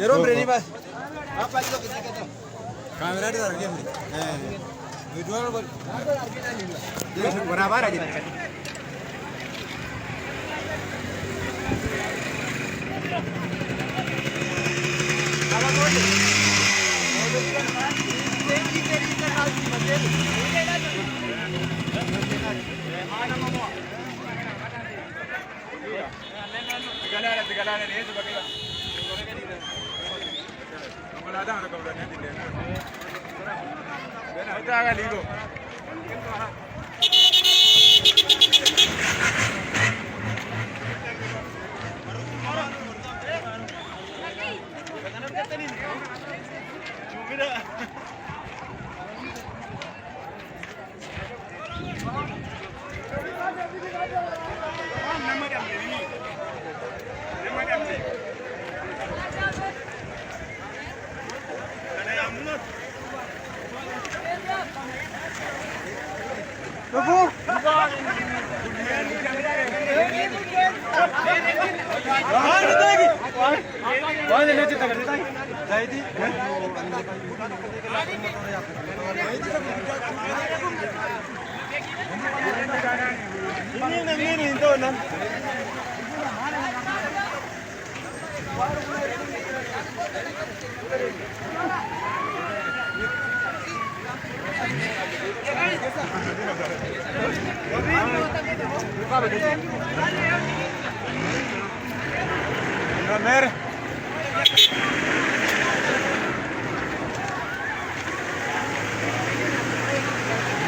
Yeroo bireedii baas. Kaameraa dura argee mi? Viidiyoo waraabaa dha jedha.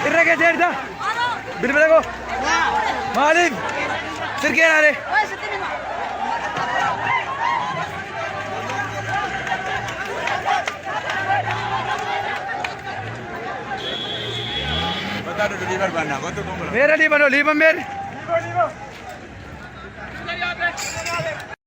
Irra ke derda. Bilbila ko. Maaliif? Sirkeen aare. Mera liban, liban mer.